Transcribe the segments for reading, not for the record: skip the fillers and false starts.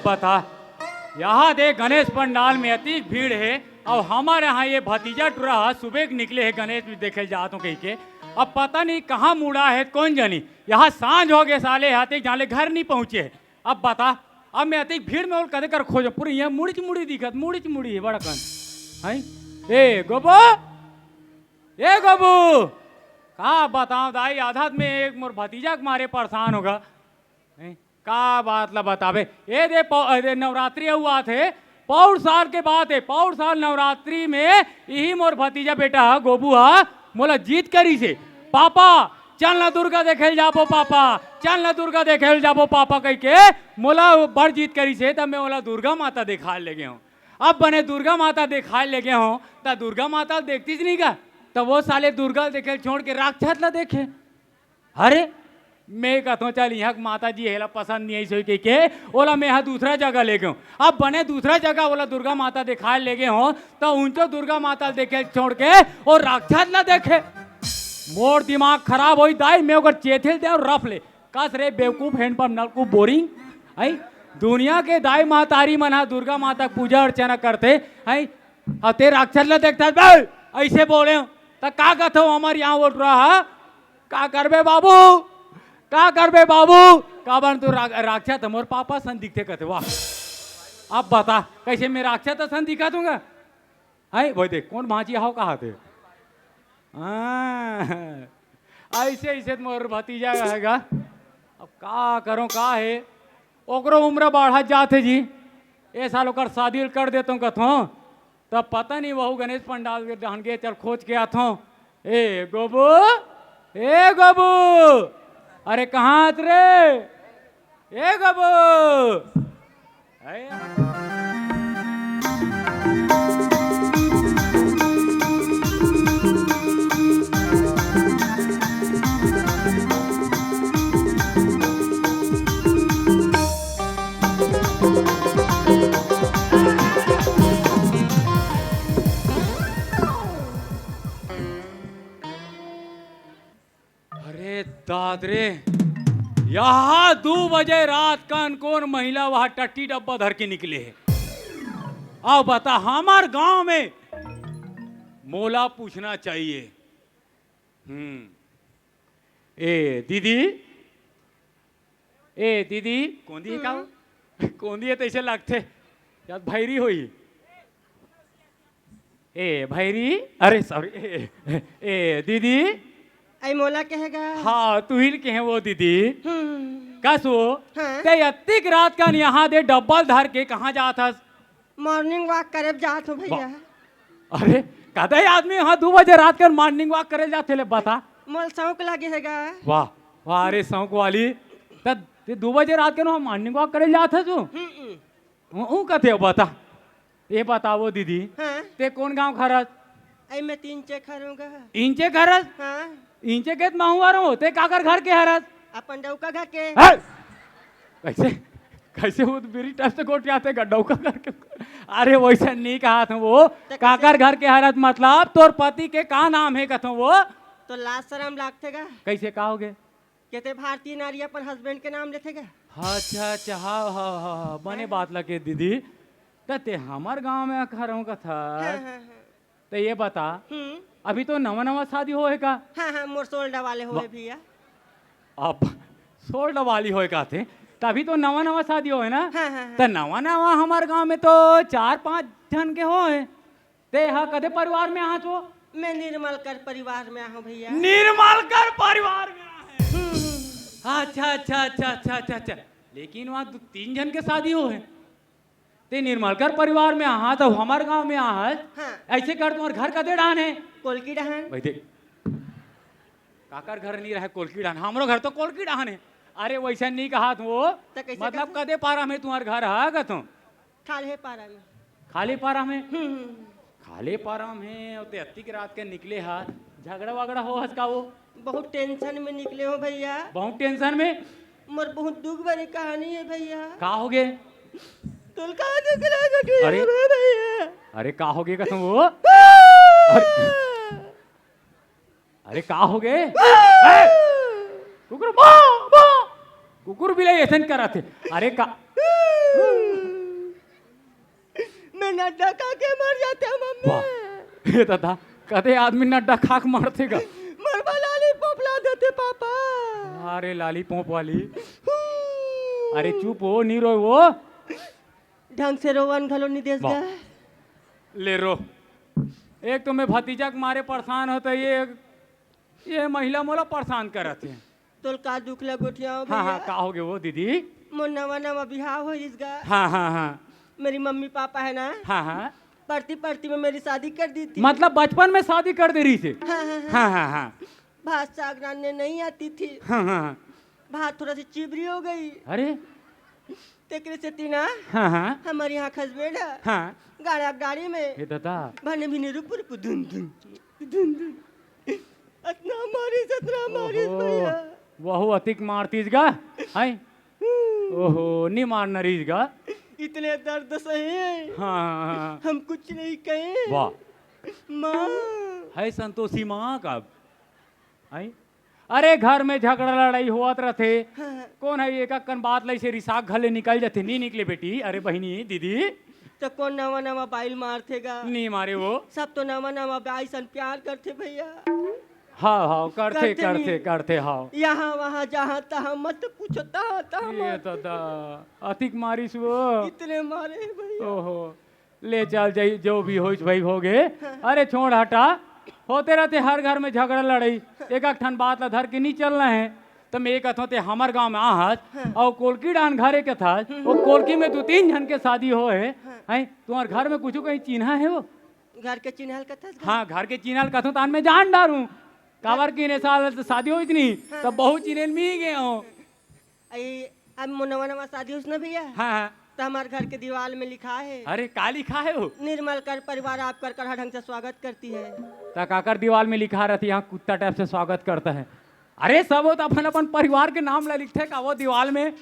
अब बता, यहाँ देख गणेश पंडाल में अति भीड़ है और हमारे यहाँ ये भतीजा टुरा सुबह के निकले है गणेश में देखे जात कहीं के। अब पता नहीं कहाँ मुड़ा है कौन जानी, यहाँ सांझ हो गए साले हाथे जाले घर नहीं पहुँचे। अब बता, अब मैं अति भीड़ में और कदे कर खोज पूरी यहाँ मुड़ी दिखत मुड़ी है बड़ा कन है। ए गोबो, ए गोबू, कहाँ बताओ दाई आधा में एक मोर भतीजा के मारे परेशान होगा। का बात ला बतावे ये दे नवरात्रि हुआ थे पौड़ साल के बाद है, पौड़ साल नवरात्रि में यही मोर भतीजा बेटा गोबुआ मोला जीत करी से पापा चल ना दुर्गा देखे जाबो पापा, चल ना दुर्गा देखे जाबो पापा कह के मोला बड़ जीत करी से तब मैं मोला दुर्गा माता दिखा ले गए हूँ। अब बने दुर्गा माता दिखा ले गए हूँ तब दुर्गा माता देखती नहीं का, तब वो साले दुर्गा देखे छोड़ के राक्षस ला देखे। अरे मैं कहता हूँ चल यहाँ माता जी हेला पसंद नहीं आई सोई के ओला मैं यहाँ दूसरा जगह ले गए। अब बने दूसरा जगह ओला दुर्गा माता दिखाए ले गए हो तो उनको दुर्गा माता देखे छोड़ के और राक्षस ना देखे। मोर दिमाग खराब हो दाई, मैं अगर चेथिल दे और रफ ले कस रे बेवकूफ हैंडपंप नलकूप बोरिंग आई। दुनिया के दाई मातारी मना दुर्गा माता पूजा अर्चना करते आई और ते राक्षस ला देखता ऐसे बोले तो का कहते हो हमारे यहाँ वोट रहा का करबे बाबू, का करबे बाबू, का बन तू राक्षस मोर पापा सन दिखते कहते वाह। अब बता कैसे मैं राक्षस सन दिखा दूंगा है वो देख कौन भाजी आओ कहा थे ऐसे ऐसे मोर भतीजा रहेगा। अब का करो का है ओकरो उम्र बढ़ा जाते जी ए साल ओकर शादी कर देता हूँ कथो तब पता नहीं वह गणेश पंडाल के डहन के चल खोज के आतो। ए गोबू, ए गोबू, अरे कहाँ रे ए गोबू। अरे दादरे, यहाँ 2 बजे रात का कौन महिला वहां टट्टी डब्बा धर के निकले है। अब बता हमार गांव में मोला पूछना चाहिए। ए दीदी, ए दीदी कौन दी है का कौन दी है तो ऐसे लगते यार भैरी हुई। ए भैरी, अरे सॉरी ए दीदी आई मोला कहेगा। हाँ तू ही के हैं वो दीदी कसो ते अतिक रात का यहाँ दे डब्बल धर के कहाँ जाता? मॉर्निंग वॉक करे जात हो भैया। अरे कदे आदमी यहाँ 2 बजे रात कर मॉर्निंग वॉक करे जाते ले बता। मोल शौक लगे हैगा। वाह वाह, अरे शौक वाली तब 2 बजे रात के मॉर्निंग वॉक करे जाता तू ऊ कथे बता। ये बता वो दीदी ते कौन गाँव खरस? आई मैं 3 चे खरूंगा। इंचे खरस? हाँ इंचे के माहुआ होते काकर घर के हरस? अपन डौका घर के। कैसे कैसे वो मेरी टच से गोट जाते डौका घर के? अरे वैसे नहीं कहा था वो काकर घर के हरस मतलब तोर पति के का नाम है कथो वो? तो लाज शरम लागतेगा। कैसे कहोगे? कहते भारतीय नारी अपन हस्बैंड के नाम लेतेगा। अच्छा अच्छा हाँ हाँ हाँ बने बात लगे दीदी ते हमार गांव में खरों का था। तो ये बता अभी तो नवा नवा शादी होए का? हाँ मोर सोल्डा वाले होए भैया। अब सोल्डा वाली होए का थे तभी तो नवा नवा शादी होए ना। तो नवा नवा हमारे गांव में तो 4-5 जन के होए ते हा कदे परिवार में आ तो? मैं निर्मल कर परिवार में आहूं भैया। निर्मल कर परिवार में आहे? अच्छा अच्छा अच्छा अच्छा अच्छा अच्छा, लेकिन वहाँ 3 जन के शादी होए ते निर्मल कर परिवार में आहा तो हमारे गांव में आहा। ऐसे कर तुम्हारे घर का दे डान है कोलकी डहान। भाई देख काकर घर नहीं रहे कोलकी डान, हमारो घर तो कोलकी डान है। अरे वैसा नहीं कहा तू वो मतलब कदे पारा में तुम्हारे घर है तुम? खाले पारा में। खाली पारा में? खाली पारा में और अत्ती के रात के निकले हा झगड़ा वगड़ा हो हस का वो? बहुत टेंशन में निकले हो भैया। बहुत टेंशन में? मोर बहुत दुख भरी कहानी है भैया। का हो गए? अरे अरे का हो गए तुम वो? अरे का हो गए? कुकुर भी ऐसा करा थे। अरे का नड्डा खा के मर जाते हैं मम्मी। वाह ये दादा कदे आदमी नड्डा खाक मारते का। मरवा लाली पोपला देते पापा। अरे लाली पोंप वाली अरे चुप हो नहीं रो वो ढंग से रोवन घलो नहीं देस वाह। गए। ले रो एक तो मैं भतीजा के मारे परेशान होता ये महिला मोला परेशान करत है। तोल का दुख लगोठिया हाँ भैया। हाँ का हो गया वो दीदी। मोर नवा नवा बिहाव हो इसका। हाँ हाँ हाँ मेरी मम्मी पापा है ना हाँ हाँ पढ़ती पढ़ती में मेरी शादी कर दी थी। मतलब बचपन में शादी कर दे रही थी। हाँ हाँ हाँ। हाँ हाँ हाँ भात साग रांधने नहीं आती थी। हाँ हाँ भात थोड़ा सी चिबरी हो गई। अरे तेकरे से तीना हाँ हाँ हमारे यहाँ खसबेड़ है। हाँ गाड़ी में ये दादा भने भी नहीं रुपुर धुन धुन धुन धुन इतना मारिस भैया। वहु अतिक मारतीस गा है ओहो नहीं मारना रहीस गा। इतने दर्द सहे हाँ हम कुछ नहीं कहे। वाह माँ है संतोषी माँ कब है। अरे घर में झगड़ा लड़ाई होत रहते हाँ, कौन है एक कन बात लई से रिसाक घले निकल जाते नहीं निकले बेटी। अरे बहनी दीदी तो कौन नवा नवा बाइल मारथेगा। नहीं मारे वो सब तो नवा नवा बाइसन प्यार करते भैया। हाँ हाँ करते करते करते नहीं। करते हाँ यहाँ वहाँ जहाँ तहाँ मत पूछो तहाँ तहाँ ये मत। दादा अतिक मारिस वो इतने मारे हैं भैया। ओहो ले चल जाई जो भी होइस भाई हो गए। अरे छोड़ हटा होते रहते हर घर में झगड़ा लड़ाई एक एक ठन बात ला धर के नहीं चलना है। तो मैं एक होते हमार गांव में आहत और कोलकी डान घरे के था वो कोलकी में 2-3 जन के शादी हो है तुम्हारे घर में कुछ कहीं चिन्हा है वो। घर के चिन्हल का था। हाँ घर के चिन्हल कथो तान में जान डारूं काबर की ने साल तो शादी हो इतनी तो बहुत चिन्हल मी गए हो। अब नवा नवा शादी उसने भैया। हाँ हाँ तो हमारे घर के दीवार में लिखा है अरे का लिखा है वो। निर्मल कर परिवार आपका कर ढंग से स्वागत करती है। काकर दीवार में लिखा रहती यहाँ कुत्ता टाइप से स्वागत करता है। अरे सब वो तो अपन अपन परिवार के नाम ला लिखते का वो दीवार में।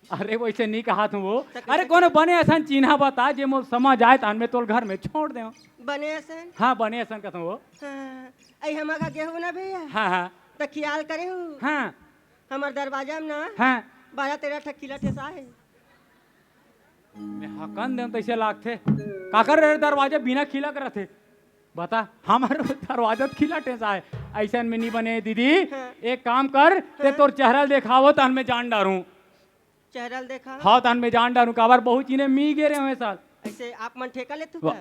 अरे वैसे नहीं कहा तुम वो। अरे कौन बने ऐसा चिन्हा बता जे मो समझ आए तान में तोल घर में छोड़ दे। बने ऐसे हाँ बने ऐसा कहता वो। हाँ आई हमारा गेहूँ ना भैया। हाँ हाँ तो ख्याल करे हूँ हाँ हमारे दरवाजा में ना हाँ 12-13 ठकीला ठेसा है। मैं हकन दे तैसे लागते काकर रे दरवाजा बिना खिला कर थे बता हमारे दरवाजा खिला टेसा है ऐसा में नहीं बने दीदी। एक काम कर ते तोर चेहरा दिखावो तान में जान डारूं। चेहरा देखा हाँ तान में जान डारूं काबर बहुत चीने मी गे रहे साल। ऐसे आप मन ठेका ले तू वाह।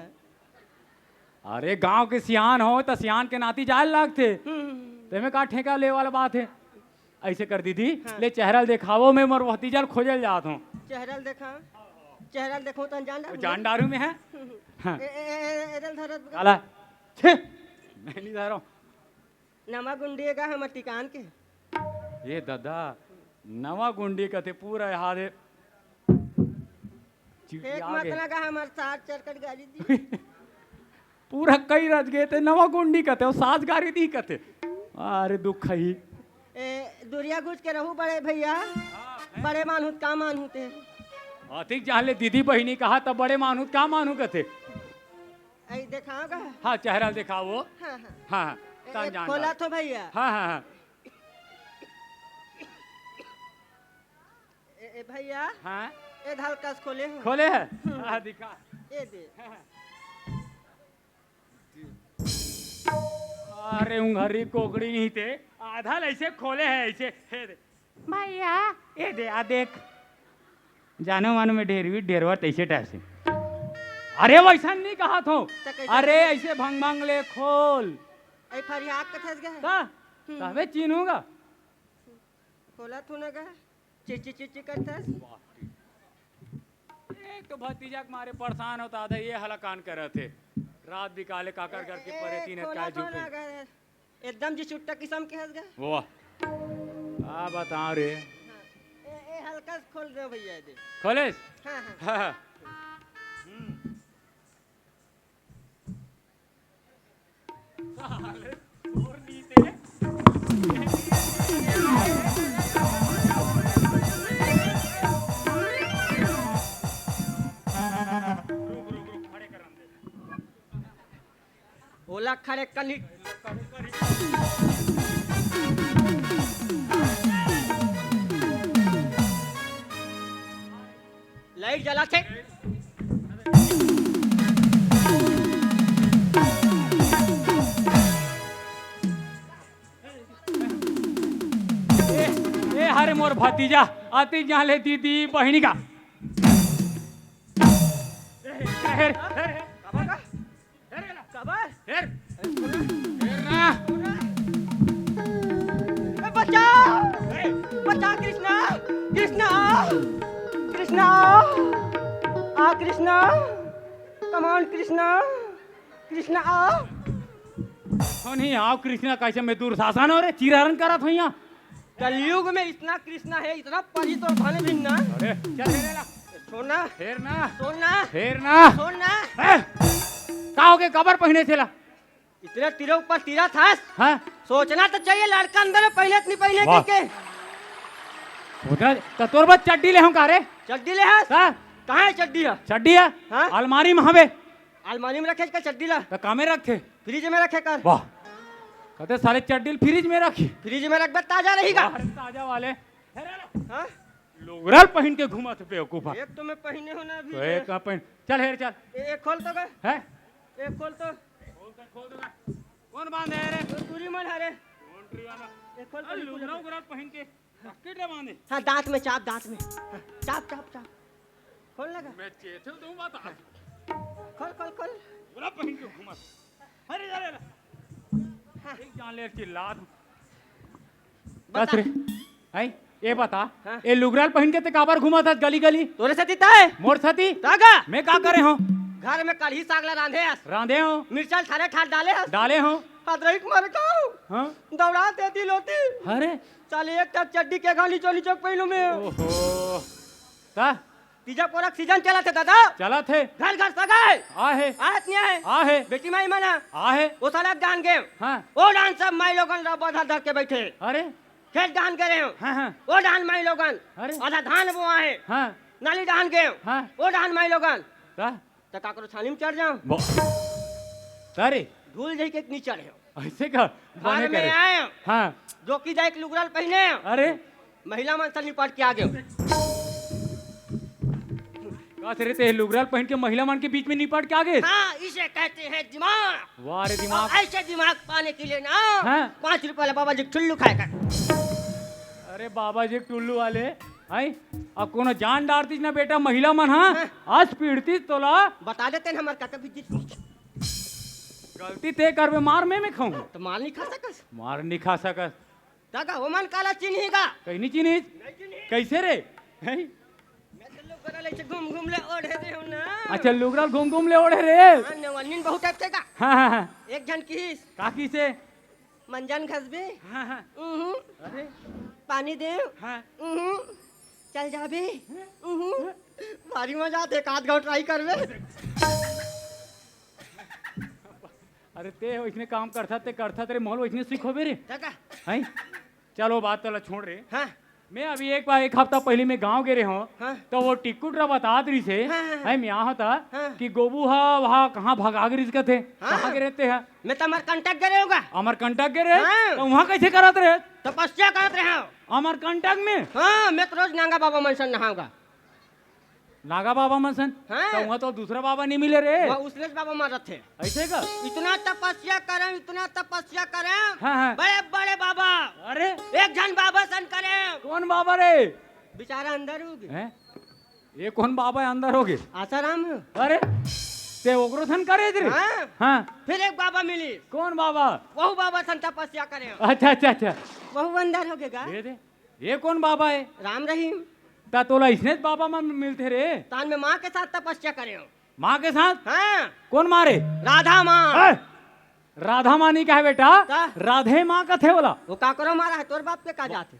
अरे गांव के सियान हो तो सियान के नाती जाल लागते तेमें का ठेका ले वाला बात है। ऐसे कर दीदी ले चेहरा दिखावो मैं मोर भतीजा खोजल जात हूँ। चेहरा देखा चेहरा देखो तो जान डारू में है हाँ। धरत काला छे मैं नहीं जा रहा हूँ। नमा गुंडिएगा हम टिकान के। ये दादा नवा गुंडी कथे पूरा हाथ है एक मतला का हमार साथ चरकट गाड़ी दी। पूरा कई रज गए थे नवा गुंडी कथे और साज गाड़ी दी कथे। अरे दुख ही दुरिया गुज के रहू बड़े भैया। बड़े मानूत का मानूते अधिक जहाँ ले दीदी बहिनी कहा तब बड़े मानू क्या मानू कथे। ऐ दिखाओगा। हाँ चेहरा दिखाओ वो। हाँ हाँ हाँ खोला तो भैया। हाँ हाँ हाँ भैया हाँ ए हल्का खोले हो। खोले है हाँ दिखा ये दे। अरे उंगरी कोकड़ी नहीं थे आधा ऐसे खोले है ऐसे हे दे भैया ये दे आ देख जानो मानो में डेरवा तैसे टाइप से। अरे वैसा नहीं कहा तो अरे ऐसे भंग भंग ले खोल ऐ फरियाद का थस गया का तबे चीनूंगा खोला तू ना गा चिची चिची करथस। एक तो भतीजा के मारे परेशान होता था ये हलाकान कर रहे थे रात भी काले काकर करके परे तीन काय झूठे एकदम जी छुट्टा किस्म के हंस गया। वाह आ बताओ रे ए हल्का खोल रहे भैया दे खोले हाँ हाँ हाँ साले और नीचे ओला खड़े कली लाइट जला थे मोर भतीजा अति यहाँ ले दीदी बहिनी का हेर, हेर, कबर का कबर हेर, हेर ना। बचा बचा कृष्णा कृष्णा कृष्णा आ कृष्णा कमान कृष्णा कृष्णा आ हो नहीं आओ कृष्णा कैसे मैं दुर्शासन हो रे चिरारन करत हो यहाँ। कलयुग में इतना कृष्णा है इतना परी तो भाने भी ना अरे चल हेरे ला सोना हेर ना सोना हेर ना सोना का हो गए कबर पहने चला इतने तीरों ऊपर तीरा था हाँ सोचना तो चाहिए लड़का अंदर है, पहले इतनी पहले वाह। के सोचा तो तोर बस चड्डी ले हम का रे चड्डी ले है का कहाँ है चड्डी है चड्डी है हाँ? अलमारी में हवे अलमारी में रखे इसका चड्डी ला तो कामे रखे फ्रिज में रखे कर वाह कहते सारे चड्डी फ्रिज में रखी फ्रिज में रख बे ताजा रहेगा बाहर ताजा वाले हेरे ला हाँ लोगरल पहन के घुमा थे बेवकूफा एक तो मैं पहने हो ना अभी तो एक का पहन चल हेर चल एक खोल तो गए है एक खोल तो खोल दो कौन बांधे है रे पूरी मन हरे कौन वाला एक खोल अरे लोगरल गुरल पहन के कितने बांधे हाँ दांत में चाप दांत में हाँ, चाप चाप चाप खोल लगा मैं चेथे दूं बता खोल खोल खोल गुरल पहन के घुमा अरे अरे हाँ। एक जान ले की लात बता। बस रे है ये बता हाँ। ये लुगराल पहन के ते काबर घुमा था गली गली तोरे से तीता है मोर छती तागा मैं का करे हूँ घर में कल ही सागला रांधे हस रांधे हूँ मिर्चा थारे ठाट डाले हस डाले हूँ अदरक मार खाओ हाँ दौड़ा देती लोती अरे साले एक टप चड्डी के गाली चोली चौक पहनू में ओहो ता तीजा पोरक सीजन चला थे दादा चला थे घर घर सगाए आहे आहत नहीं है आहे बेटी माई मना आहे वो साला गान गए हाँ वो डांस सब माई लोगन बधा धर के बैठे अरे खेत डान करे हो हाँ हाँ वो डान माई लोगन अरे आधा धान बोआ है हाँ नाली डान गए हाँ वो डान माई लोगन ता तो काकरो छानी में चढ़ जाओ तारे धूल जाई के नीचे रहे हो ऐसे का घर बने में करे आए हो हाँ जो की जाए एक लुगड़ल पहने हो अरे महिला मन से निपट के आ गए का रे ते लुगराल पहन के महिला मन के बीच में निपट के आ गए हाँ इसे कहते हैं दिमाग वाह रे और दिमाग ऐसे दिमाग पाने के लिए ना हाँ। 5 रुपए वाला बाबा जी ठुल्लू खाए कर अरे बाबा जी टुल्लू वाले आई अब कोनो जान डारती ना बेटा महिला मन हाँ आज पीड़ती तोला बता देते हैं हमारे काका भी जीत गलती ते करबे मार में खाऊं तो माल नहीं खा सकस मार नहीं खा सकस ताका वो मन काला चिन्हेगा कहीं नहीं चीनीज कैसे रे हैं? मैं तो लोग करा ले घूम घूम ले ओढ़े दे हो ना अच्छा लुगराल घूम घूम ले ओढ़े रे हाँ, नवनीन बहुत टाइप का हाँ हाँ हाँ एक जन किस काकी से मंजन घसबे हाँ हाँ अरे पानी दे हाँ चल जाबे भारी मजा आते एक आध घाव ट्राई करबे अरे ते वैसने काम करता तेरे मोल वैसने सीखो बे रे ताका हैं चलो बात तला छोड़ रे हाँ मैं अभी एक हफ्ता पहले मैं गांव गे रहे हूँ हाँ। तो वो टिक्कुट रा बता रही से हाँ, हाँ, है मैं यहाँ था हाँ। कि गोबू हा वहाँ कहाँ भगाग रिस थे हाँ। कहाँ के रहते हैं मैं तो हमार कांटेक्ट करे होगा अमर कंटक गे रहे हाँ। तो वहाँ कैसे करत रहे तपस्या करत रहे हो अमर कंटक में हाँ मैं तो रोज नांगा बाबा मनसन नहाऊंगा नागा बाबा मनसन हाँ। तो वहाँ तो दूसरा बाबा नहीं मिले रे वहाँ उसने बाबा मारत थे ऐसे का इतना तपस्या करें हाँ, हाँ। बड़े बड़े बाबा अरे एक जन बाबा सन करें कौन बाबा रे बेचारा अंदर हो गए हैं? ये कौन बाबा है अंदर हो गए आसाराम है अरे ते ओकरो थन करे रे हाँ। हाँ फिर एक बाबा मिली कौन बाबा वहु बाबा सन तपस्या करें अच्छा अच्छा अच्छा वहु अंदर हो गएगा दे ये कौन बाबा है राम रहीम ता तोला इसने बाबा मन मिलते रे तान में माँ के साथ तपस्या करें माँ के साथ हाँ कौन मारे राधा माँ ए, राधा मानी का है बेटा का? राधे माँ का थे बोला वो काकरो मारा है तोर बाप के का जाते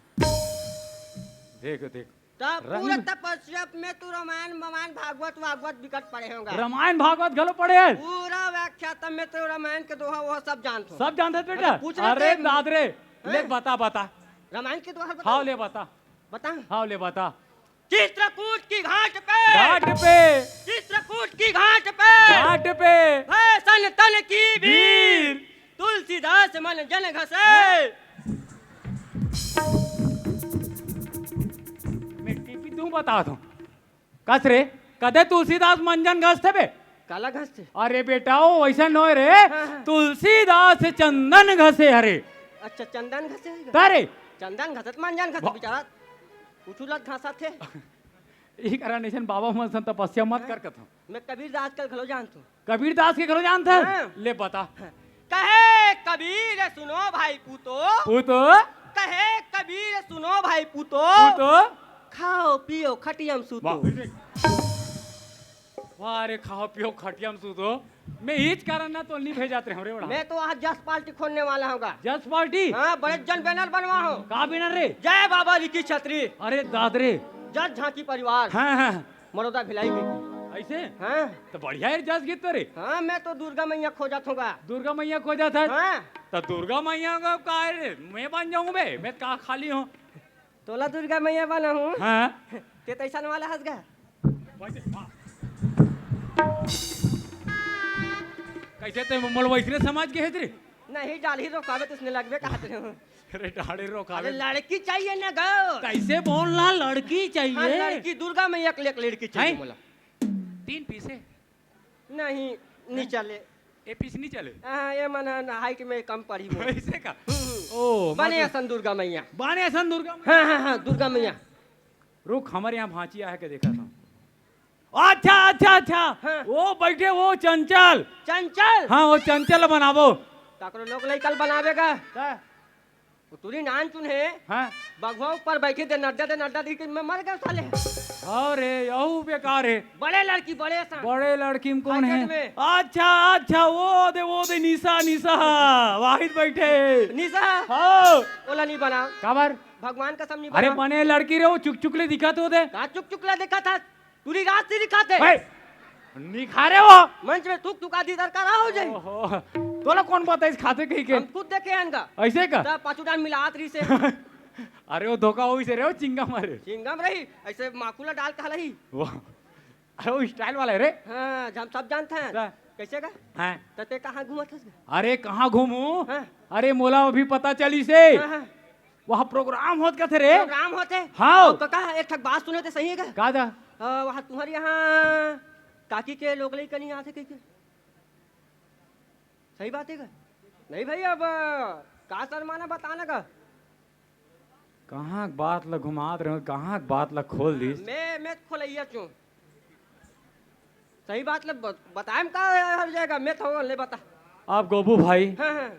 देख देख तब रंग- पूरा तपस्या में तू रामायण ममान भागवत विकट पढ़े होगा रामायण भागवत घलो पढ़े हैं। पूरा व्याख्या तब में तो रामायण के दोहा वह सब जानते हो सब जानते हैं बेटा पूछ रहे अरे थे। दादरे ले हाँ? बता बता रामायण के दोहा हाँ बताओ ले बता बता हाँ ले बता चित्रकूट की घाट पे घाट पे चित्रकूट की घाट पे घाट पे है सन तन की भीड़ वीर तुलसीदास मन जन घसे मिट्टी भी तू बता दो कस रे कदे तुलसीदास मंजन घस थे बे काला घसते अरे बेटा वो वैसा नो रे हाँ। तुलसीदास चंदन घसे हरे अच्छा चंदन घसे तारे चंदन घसत मंजन घसे बेचारा उठुलत घासा थे ई करा निशन बाबा मन सन तपस्या मत कर कथो मैं कबीर दास कल खलो जान तू कबीर दास के घरो जानता है हाँ। ले बता कहे कबीर सुनो भाई पूतो पूतो कहे कबीर सुनो भाई पूतो पूतो खाओ पियो खटियम सूतो वाह रे खाओ पियो खटियम सूतो मैं हीच कारण ना तो नहीं भेजात रहे हमरे बड़ा मैं तो आज जस पार्टी खोलने वाला हूँगा जस पार्टी हाँ बड़े जन बैनर बनवा हो का बिना रे जय बाबा जी की छतरी अरे दादरे जस झांकी परिवार हाँ हाँ मरोदा भिलाई की ऐसे हाँ तो बढ़िया है जस गीत तो रे हाँ मैं तो दुर्गा मैया खोजत हूँगा दुर्गा मैया को जाता है हाँ तो दुर्गा मैया का का है रे मैं बन जाऊँ बे मैं का खाली हूँ तोला दुर्गा मैया बना हूँ हाँ ते तैसा वाला हंस गया कैसे ते मोल वैसने समाज के है रे नहीं डाल ही रोकावे तो उसने लगवे कहते रहे अरे डाड़े अरे रोकावे लड़की चाहिए ना गो कैसे बोलना लड़की हाँ, चाहिए लड़की दुर्गा मैया के लिए एक लड़की चाहिए हैं? बोला 3 पीसे नहीं नहीं चले ए पीस नहीं चले हाँ, ये मन हाइट में कम पड़ी मोर। ऐसे का ओ बने असन दुर्गा मैया बाने सन दुर्गा मैया। हाँ हाँ हाँ दुर्गा मैया रुक हमारे यहाँ भांची आया के देखा था अच्छा अच्छा अच्छा हाँ। वो बैठे वो चंचल चंचल हाँ वो चंचल बनावो ताकरो लोग लइकल बनावेगा का? तुरी नान चुन है हाँ बगवा ऊपर बैठे दे नड्डा दी मैं मर गया साले अरे यहू बेकार है बड़े लड़की बड़े सा बड़े लड़की में कौन है मार्केट में। अच्छा अच्छा वो दे निशा निशा वाहिद बैठे निशा हाँ ओला नहीं बना खबर भगवान का सब नहीं अरे बना बने लड़की रे वो चुक चुकले दिखा तो दे का चुक चुकला देखा था पूरी रात से दिखाते निखारे वो मंच में तुक तुका दी दरकार हो जाए ओहो, तोला कौन पता इस खाते कहीं के हम खुद देखे हैं इनका ऐसे का तब पाचुडान मिलात रही से अरे वो धोखा हो से रे वो चिंगा मारे चिंगम रही ऐसे माकुला डाल के हलही वो अरे वो स्टाइल वाला है रे हाँ हम सब जानते हैं क्या? कैसे का हाँ तते कहाँ घूमत हस अरे कहाँ घूमू हाँ। अरे मोला अभी पता चली से हाँ, हाँ। वहाँ प्रोग्राम होत का थे रे प्रोग्राम होते हाँ। और काका एक ठक बात सुने थे सही है क्या का था वहाँ तुम्हारे यहाँ काकी के लोग लई कहीं आते कहीं के सही बात है क्या नहीं भाई अब का शर्माना बताना का कहाँ के बात ला घुमात रहे हो कहाँ के बात ला खोल दी मैं खोलैया क्यों सही बात ले बताएम का हर जाएगा मैं तो ले बता आप गोबू भाई हाँ हाँ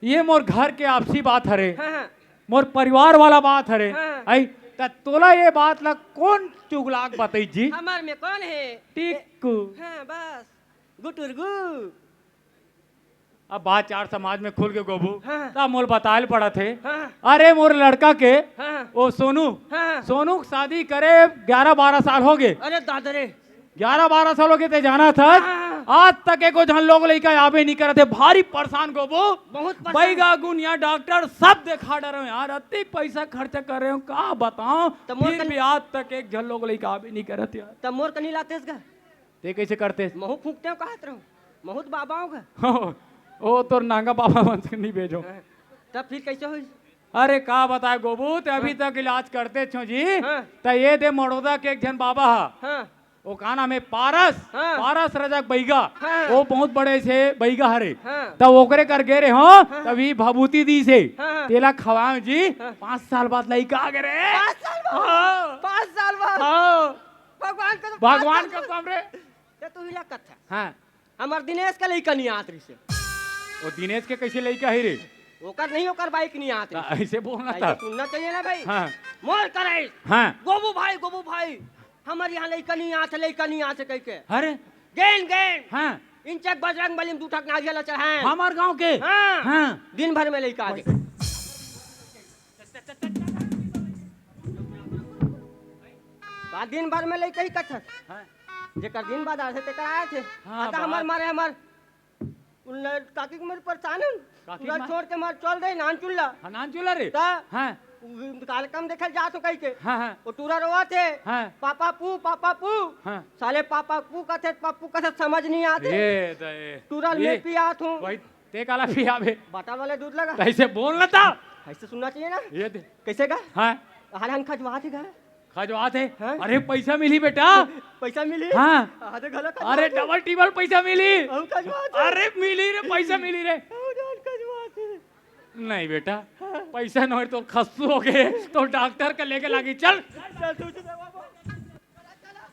ये मोर घर के आपसी बात हरे हाँ हाँ मोर परिवार वाला बात हरे हाँ। आई त तोला ये बात ला कौन चुगलाक बताई जी हमार में कौन है टिक्कू हाँ बस गुटुरगु अब बात चार समाज में खुल के गोबू हाँ। तब मोल बतायल पड़ा थे हाँ अरे मोर लड़का के हाँ ओ सोनू हाँ सोनू की शादी करे 11-12 साल हो गए अरे दादरे 11-12 साल हो गए थे जाना था हाँ। आज तक एको जन लोग लइका आवे नहीं करे थे भारी परेशान गोबू बहुत परेशान। बैगा गुनिया डॉक्टर सब देखा डर यार अति पैसा खर्च कर रहे हो का बताओ तो मोर फिर कन- भी आज तक एक जन लोग लइका आवे नहीं करत यार तब मोर कनी लाते का ते कैसे करते महू फूकते हो कहत रहो बहुत बाबाओं का ओ तो नांगा बाबा मन से नहीं भेजो हाँ। तब फिर कैसे हुई अरे का बताए गोबू ते अभी तक इलाज करते छो जी हाँ। त ये दे मड़ोदा के एक जन बाबा हा हाँ वो का नाम है पारस हाँ। पारस रजक बैगा हाँ। वो बहुत बड़े से बैगा हरे हाँ तब ओकरे कर गे रे हो तभी भभूति दी से हाँ। तेला खवाओ जी हाँ। 5 साल बाद लइका आ गए रे 5 साल बाद हाँ। 5 साल बाद हाँ। भगवान का तो भगवान 5 का साल बाद। सामने ते तू हिला कथा हाँ हमार दिनेश का लइका नहीं आत रही से वो दिनेश के कैसे लइका है रे ओकर नहीं ओकर बाइक नहीं आत रही ऐसे बोलना ऐसे था सुनना चाहिए ना भाई हाँ मोर करे हाँ गोबू भाई हमारे यहाँ लइका नहीं आते कह के अरे गेन हाँ इन चक बजरंग बली में दू ठक नागिया चढ़ाए हमार गांव के हाँ हाँ दिन भर में लइका आ गए का दिन भर में लइका ही कथक हाँ। जेकर दिन बाद आए थे तेकर आए थे हाँ, आता हमार मारे हमार काकी के मेरे परेशान है काकी पूरा मार- छोड़ के मार चल गए नान चुल्ला हनान चूल्हा रे ता हाँ कार्यक्रम देखल जा तो कह के हाँ हाँ वो टूरा रोआ थे हाँ पापा पू हाँ साले पापा पू कथे पप्पू कथे समझ नहीं आते ये दे टूरल ये- में पिया हूँ भाई ते काला पिया बे बटा वाले दूध लगा ऐसे बोलना था ऐसे सुनना चाहिए ना ये दे कैसे का हाँ हाल हम खजवा थे का खजवात है हाँ? अरे पैसा मिली बेटा पैसा मिली हाँ आधे गलत अरे डबल टिबल पैसा मिली हम खजवा थे अरे मिली रे पैसा मिली रे नहीं बेटा पैसा नहीं तो खस्सू हो गए तो डॉक्टर का लेके लागी चल चल तू चल बाबा चला